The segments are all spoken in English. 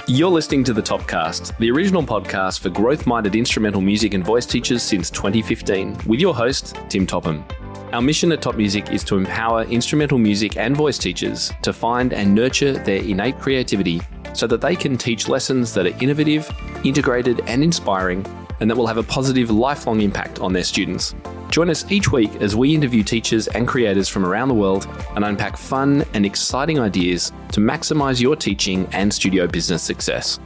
You're listening to The Topcast, the original podcast for growth-minded instrumental music and voice teachers since 2015, with your host, Tim Topham. Our mission at Top Music is to empower instrumental music and voice teachers to find and nurture their innate creativity so that they can teach lessons that are innovative, integrated, and inspiring, and that will have a positive lifelong impact on their students. Join us each week as we interview teachers and creators from around the world and unpack fun and exciting ideas to maximize your teaching and studio business success.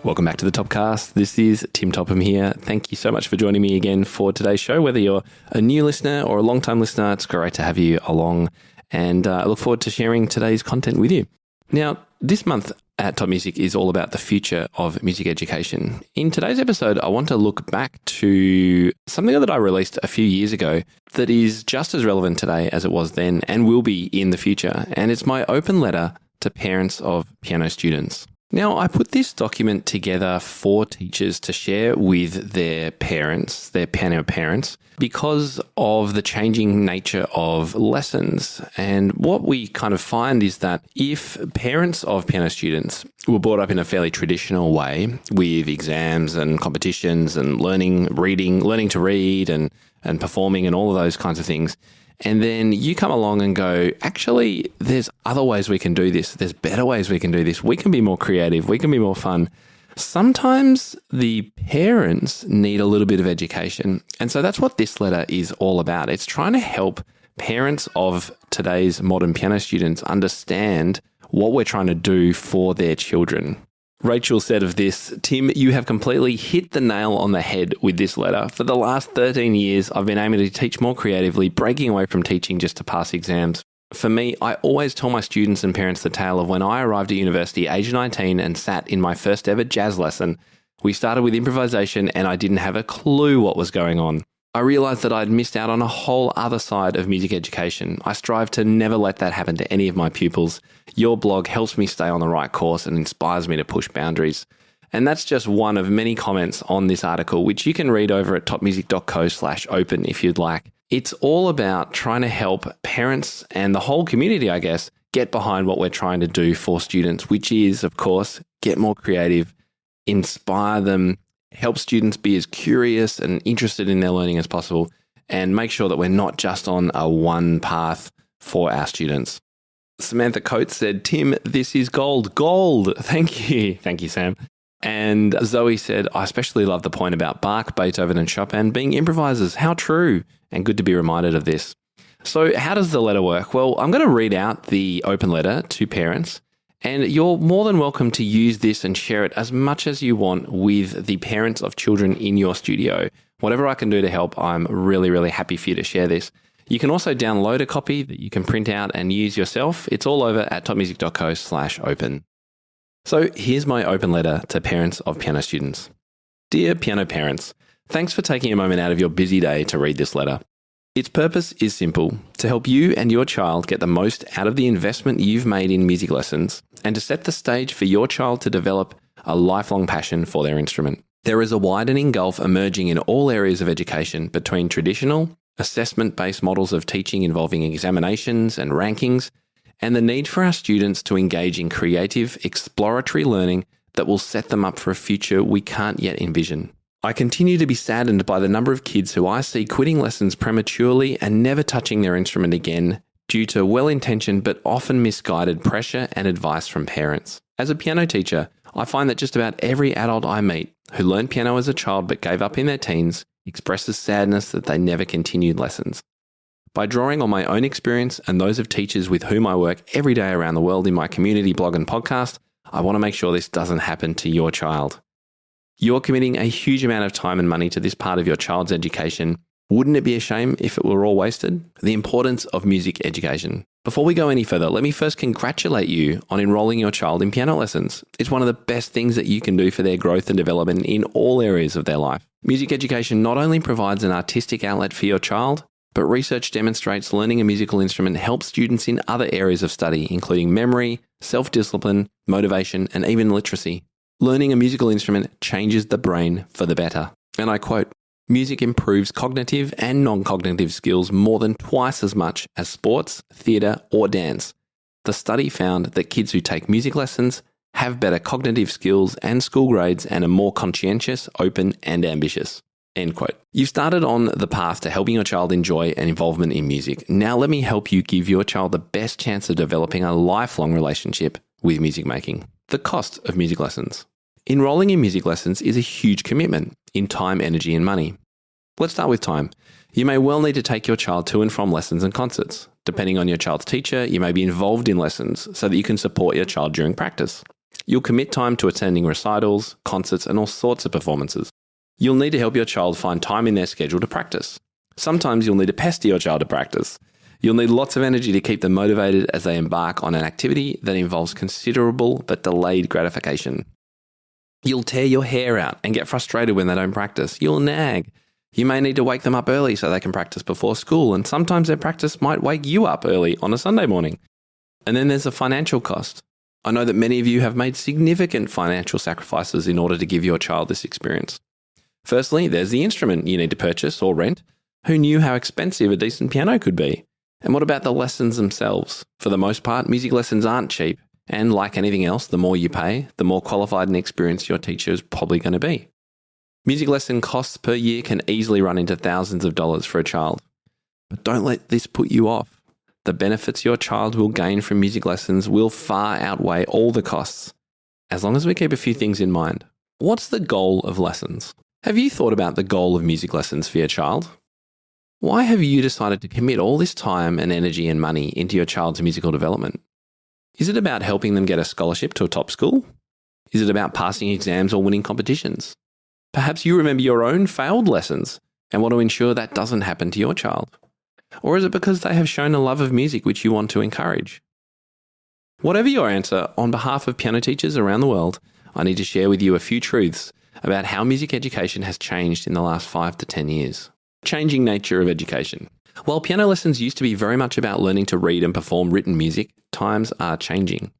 Welcome back to the Topcast. This is Tim Topham here. Thank you so much for joining me again for today's show. Whether you're a new listener or a long-time listener, it's great to have you along, and I look forward to sharing today's content with you. Now, this month at Top Music is all about the future of music education. In today's episode, I want to look back to something that I released a few years ago that is just as relevant today as it was then and will be in the future. And it's my open letter to parents of piano students. Now, I put this document together for teachers to share with their parents, their piano parents, because of the changing nature of lessons. And what we kind of find is that if parents of piano students were brought up in a fairly traditional way with exams and competitions and learning to read and performing and all of those kinds of things, and then you come along and go, actually, there's other ways we can do this. There's better ways we can do this. We can be more creative. We can be more fun. Sometimes the parents need a little bit of education. And so that's what this letter is all about. It's trying to help parents of today's modern piano students understand what we're trying to do for their children. Rachel said of this, "Tim, you have completely hit the nail on the head with this letter. For the last 13 years, I've been aiming to teach more creatively, breaking away from teaching just to pass exams. For me, I always tell my students and parents the tale of when I arrived at university, age 19, and sat in my first ever jazz lesson. We started with improvisation and I didn't have a clue what was going on. I realized that I'd missed out on a whole other side of music education. I strive to never let that happen to any of my pupils. Your blog helps me stay on the right course and inspires me to push boundaries." And that's just one of many comments on this article, which you can read over at topmusic.co/open if you'd like. It's all about trying to help parents and the whole community, I guess, get behind what we're trying to do for students, which is, of course, get more creative, inspire them, help students be as curious and interested in their learning as possible, and make sure that we're not just on a one path for our students. Samantha Coates said, "Tim, this is gold. Gold. Thank you." Thank you, Sam. And Zoe said, "I especially love the point about Bach, Beethoven, and Chopin being improvisers. How true, and good to be reminded of this." So how does the letter work? Well, I'm going to read out the open letter to parents, and you're more than welcome to use this and share it as much as you want with the parents of children in your studio. Whatever I can do to help, I'm really, really happy for you to share this. You can also download a copy that you can print out and use yourself. It's all over at topmusic.co/open. So here's my open letter to parents of piano students. Dear piano parents, thanks for taking a moment out of your busy day to read this letter. Its purpose is simple: to help you and your child get the most out of the investment you've made in music lessons and to set the stage for your child to develop a lifelong passion for their instrument. There is a widening gulf emerging in all areas of education between traditional, assessment-based models of teaching involving examinations and rankings, and the need for our students to engage in creative, exploratory learning that will set them up for a future we can't yet envision. I continue to be saddened by the number of kids who I see quitting lessons prematurely and never touching their instrument again due to well-intentioned but often misguided pressure and advice from parents. As a piano teacher, I find that just about every adult I meet who learned piano as a child but gave up in their teens expresses sadness that they never continued lessons. By drawing on my own experience and those of teachers with whom I work every day around the world in my community blog and podcast, I want to make sure this doesn't happen to your child. You're committing a huge amount of time and money to this part of your child's education. Wouldn't it be a shame if it were all wasted? The importance of music education. Before we go any further, let me first congratulate you on enrolling your child in piano lessons. It's one of the best things that you can do for their growth and development in all areas of their life. Music education not only provides an artistic outlet for your child, but research demonstrates learning a musical instrument helps students in other areas of study, including memory, self-discipline, motivation, and even literacy. Learning a musical instrument changes the brain for the better. And I quote, "Music improves cognitive and non-cognitive skills more than twice as much as sports, theatre, or dance. The study found that kids who take music lessons have better cognitive skills and school grades, and are more conscientious, open, and ambitious. End quote. You've started on the path to helping your child enjoy an involvement in music. Now let me help you give your child the best chance of developing a lifelong relationship with music making. The cost of music lessons. Enrolling in music lessons is a huge commitment in time, energy, and money. Let's start with time. You may well need to take your child to and from lessons and concerts. Depending on your child's teacher, you may be involved in lessons so that you can support your child during practice. You'll commit time to attending recitals, concerts, and all sorts of performances. You'll need to help your child find time in their schedule to practice. Sometimes you'll need to pester your child to practice. You'll need lots of energy to keep them motivated as they embark on an activity that involves considerable but delayed gratification. You'll tear your hair out and get frustrated when they don't practice. You'll nag. You may need to wake them up early so they can practice before school, and sometimes their practice might wake you up early on a Sunday morning. And then there's the financial cost. I know that many of you have made significant financial sacrifices in order to give your child this experience. Firstly, there's the instrument you need to purchase or rent. Who knew how expensive a decent piano could be? And what about the lessons themselves? For the most part, music lessons aren't cheap. And like anything else, the more you pay, the more qualified and experienced your teacher is probably going to be. Music lesson costs per year can easily run into thousands of dollars for a child. But don't let this put you off. The benefits your child will gain from music lessons will far outweigh all the costs, as long as we keep a few things in mind. What's the goal of lessons? Have you thought about the goal of music lessons for your child? Why have you decided to commit all this time and energy and money into your child's musical development? Is it about helping them get a scholarship to a top school? Is it about passing exams or winning competitions? Perhaps you remember your own failed lessons and want to ensure that doesn't happen to your child. Or is it because they have shown a love of music which you want to encourage? Whatever your answer, on behalf of piano teachers around the world, I need to share with you a few truths about how music education has changed in the last 5 to 10 years. Changing nature of education. While piano lessons used to be very much about learning to read and perform written music, times are changing.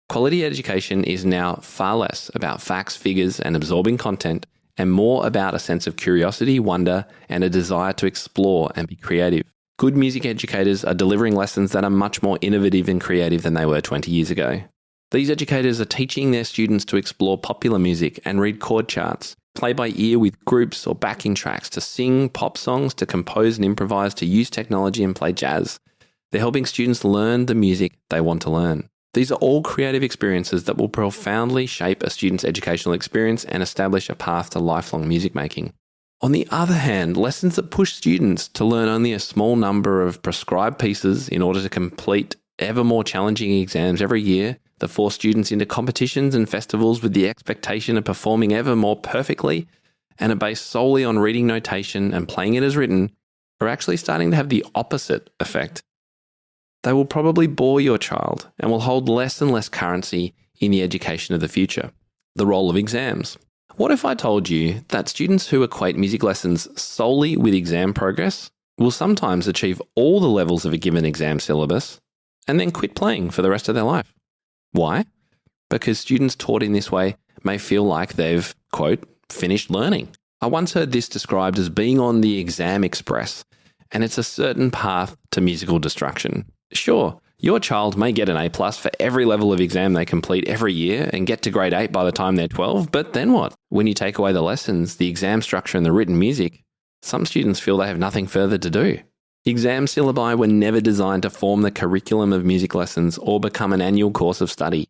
Quality education is now far less about facts, figures, and absorbing content, and more about a sense of curiosity, wonder, and a desire to explore and be creative. Good music educators are delivering lessons that are much more innovative and creative than they were 20 years ago. These educators are teaching their students to explore popular music and read chord charts, play by ear with groups or backing tracks, to sing pop songs, to compose and improvise, to use technology and play jazz. They're helping students learn the music they want to learn. These are all creative experiences that will profoundly shape a student's educational experience and establish a path to lifelong music making. On the other hand, lessons that push students to learn only a small number of prescribed pieces in order to complete ever more challenging exams every year, that force students into competitions and festivals with the expectation of performing ever more perfectly, and are based solely on reading notation and playing it as written, are actually starting to have the opposite effect. They will probably bore your child and will hold less and less currency in the education of the future. The role of exams. What if I told you that students who equate music lessons solely with exam progress will sometimes achieve all the levels of a given exam syllabus and then quit playing for the rest of their life? Why? Because students taught in this way may feel like they've, quote, finished learning. I once heard this described as being on the exam express, and it's a certain path to musical destruction. Sure, your child may get an A+ for every level of exam they complete every year and get to grade 8 by the time they're 12, but then what? When you take away the lessons, the exam structure and the written music, some students feel they have nothing further to do. Exam syllabi were never designed to form the curriculum of music lessons or become an annual course of study.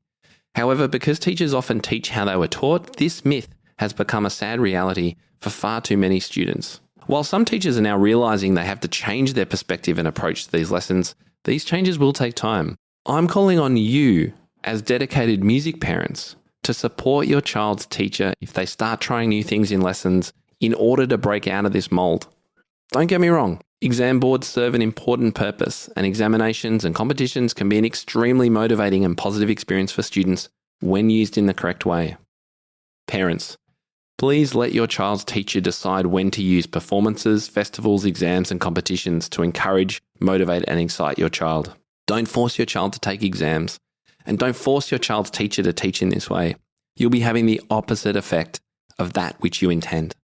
However, because teachers often teach how they were taught, this myth has become a sad reality for far too many students. While some teachers are now realizing they have to change their perspective and approach to these lessons, these changes will take time. I'm calling on you, as dedicated music parents, to support your child's teacher if they start trying new things in lessons in order to break out of this mold. Don't get me wrong, exam boards serve an important purpose, and examinations and competitions can be an extremely motivating and positive experience for students when used in the correct way. Parents, please let your child's teacher decide when to use performances, festivals, exams, and competitions to encourage, motivate, and excite your child. Don't force your child to take exams, and don't force your child's teacher to teach in this way. You'll be having the opposite effect of that which you intend.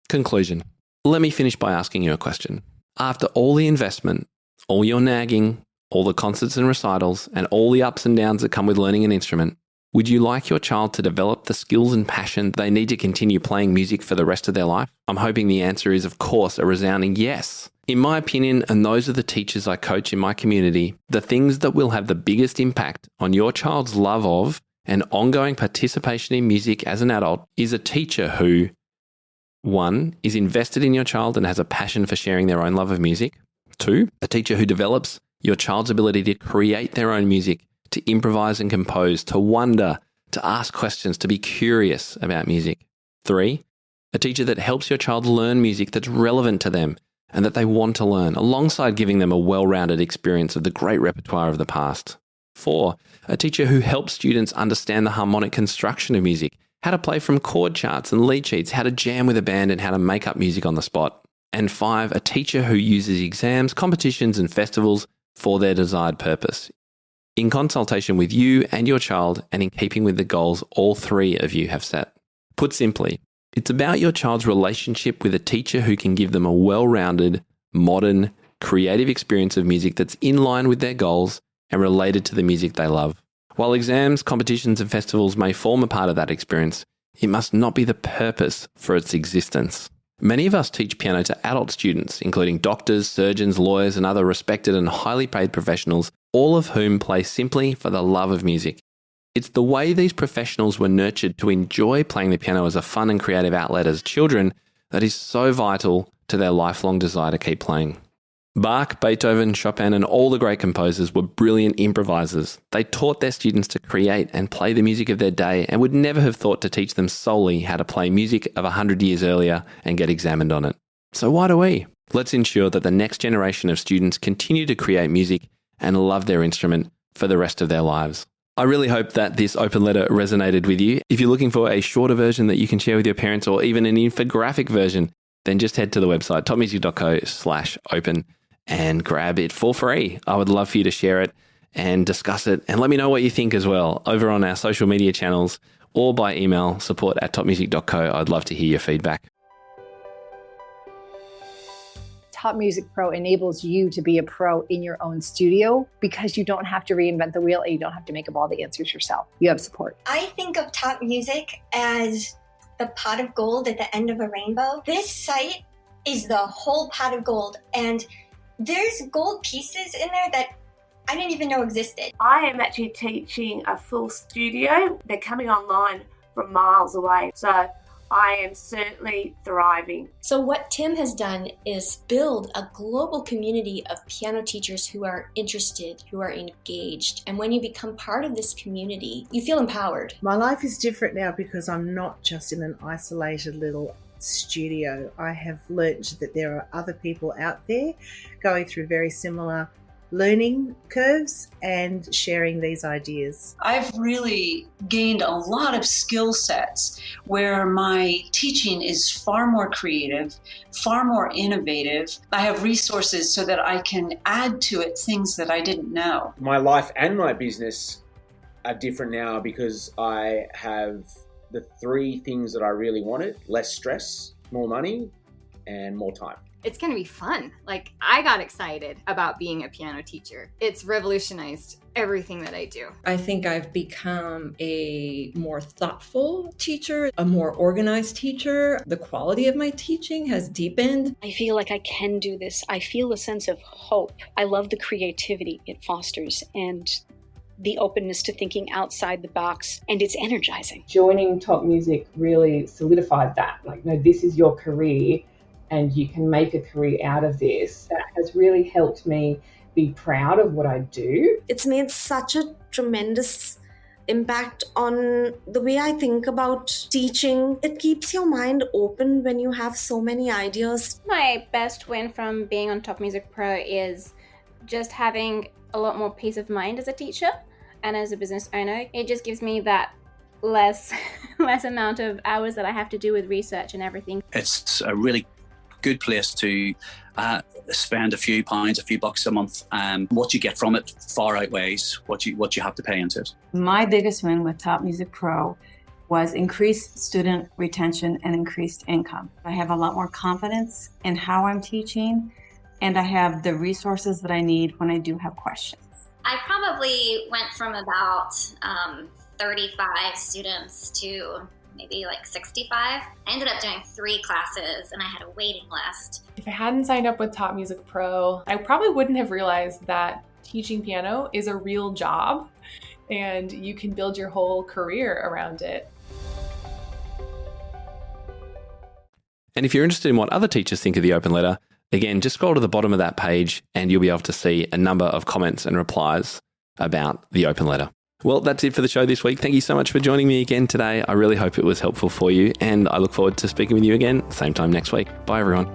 Conclusion. Let me finish by asking you a question. After all the investment, all your nagging, all the concerts and recitals, and all the ups and downs that come with learning an instrument, Would you like your child to develop the skills and passion they need to continue playing music for the rest of their life? I'm hoping the answer is, of course, a resounding yes. In my opinion, and those are the teachers I coach in my community, the things that will have the biggest impact on your child's love of and ongoing participation in music as an adult is a teacher who, 1, is invested in your child and has a passion for sharing their own love of music. 2, a teacher who develops your child's ability to create their own music, to improvise and compose, to wonder, to ask questions, to be curious about music. 3, a teacher that helps your child learn music that's relevant to them and that they want to learn, alongside giving them a well-rounded experience of the great repertoire of the past. 4, a teacher who helps students understand the harmonic construction of music, how to play from chord charts and lead sheets, how to jam with a band, and how to make up music on the spot. And 5, a teacher who uses exams, competitions, and festivals for their desired purpose, in consultation with you and your child and in keeping with the goals all 3 of you have set. Put simply, it's about your child's relationship with a teacher who can give them a well-rounded, modern, creative experience of music that's in line with their goals and related to the music they love. While exams, competitions, and festivals may form a part of that experience, it must not be the purpose for its existence. Many of us teach piano to adult students, including doctors, surgeons, lawyers, and other respected and highly paid professionals, all of whom play simply for the love of music. It's the way these professionals were nurtured to enjoy playing the piano as a fun and creative outlet as children that is so vital to their lifelong desire to keep playing. Bach, Beethoven, Chopin, and all the great composers were brilliant improvisers. They taught their students to create and play the music of their day and would never have thought to teach them solely how to play music of 100 years earlier and get examined on it. So why do we? Let's ensure that the next generation of students continue to create music and love their instrument for the rest of their lives. I really hope that this open letter resonated with you. If you're looking for a shorter version that you can share with your parents or even an infographic version, then just head to the website, topmusic.co/open. and grab it for free. I would love for you to share it and discuss it and let me know what you think as well over on our social media channels or by email, support@topmusic.co. I'd love to hear your feedback. Top Music Pro enables you to be a pro in your own studio because you don't have to reinvent the wheel and you don't have to make up all the answers yourself. You have support. I think of Top Music as the pot of gold at the end of a rainbow. This site is the whole pot of gold, and there's gold pieces in there that I didn't even know existed. I am actually teaching a full studio. They're coming online from miles away. So I am certainly thriving. So what Tim has done is build a global community of piano teachers who are interested, who are engaged. And when you become part of this community, you feel empowered. My life is different now because I'm not just in an isolated little studio. I have learnt that there are other people out there going through very similar learning curves and sharing these ideas. I've really gained a lot of skill sets where my teaching is far more creative, far more innovative. I have resources so that I can add to it things that I didn't know. My life and my business are different now because I have the 3 things that I really wanted: less stress, more money, and more time. It's going to be fun. Like, I got excited about being a piano teacher. It's revolutionized everything that I do. I think I've become a more thoughtful teacher, a more organized teacher. The quality of my teaching has deepened. I feel like I can do this. I feel a sense of hope. I love the creativity it fosters and the openness to thinking outside the box, and it's energizing. Joining Top Music really solidified that. Like, no, this is your career and you can make a career out of this. That has really helped me be proud of what I do. It's made such a tremendous impact on the way I think about teaching. It keeps your mind open when you have so many ideas. My best win from being on Top Music Pro is just having a lot more peace of mind as a teacher and as a business owner. It just gives me that less amount of hours that I have to do with research and everything. It's a really good place to spend a few pounds, a few bucks a month. What you get from it far outweighs what you have to pay into it. My biggest win with Top Music Pro was increased student retention and increased income. I have a lot more confidence in how I'm teaching, and I have the resources that I need when I do have questions. I probably went from about 35 students to maybe like 65. I ended up doing 3 classes and I had a waiting list. If I hadn't signed up with Top Music Pro, I probably wouldn't have realized that teaching piano is a real job and you can build your whole career around it. And if you're interested in what other teachers think of the open letter, again, just scroll to the bottom of that page and you'll be able to see a number of comments and replies about the open letter. Well, that's it for the show this week. Thank you so much for joining me again today. I really hope it was helpful for you, and I look forward to speaking with you again same time next week. Bye, everyone.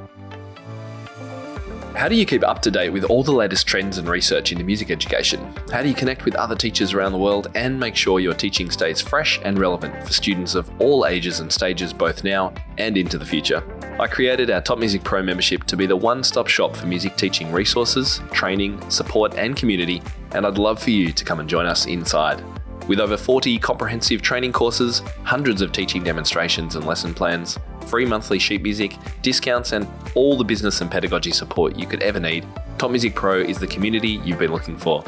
How do you keep up to date with all the latest trends and research into music education? How do you connect with other teachers around the world and make sure your teaching stays fresh and relevant for students of all ages and stages, both now and into the future? I created our Top Music Pro membership to be the one-stop shop for music teaching resources, training, support and community, and I'd love for you to come and join us inside. With over 40 comprehensive training courses, hundreds of teaching demonstrations and lesson plans, free monthly sheet music, discounts and all the business and pedagogy support you could ever need, Top Music Pro is the community you've been looking for.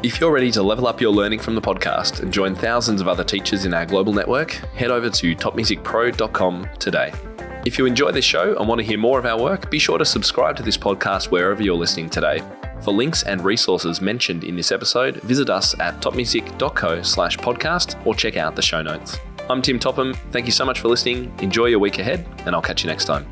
If you're ready to level up your learning from the podcast and join thousands of other teachers in our global network, head over to topmusicpro.com today. If you enjoy this show and want to hear more of our work, be sure to subscribe to this podcast wherever you're listening today. For links and resources mentioned in this episode, visit us at topmusic.co/podcast or check out the show notes. I'm Tim Topham. Thank you so much for listening. Enjoy your week ahead, and I'll catch you next time.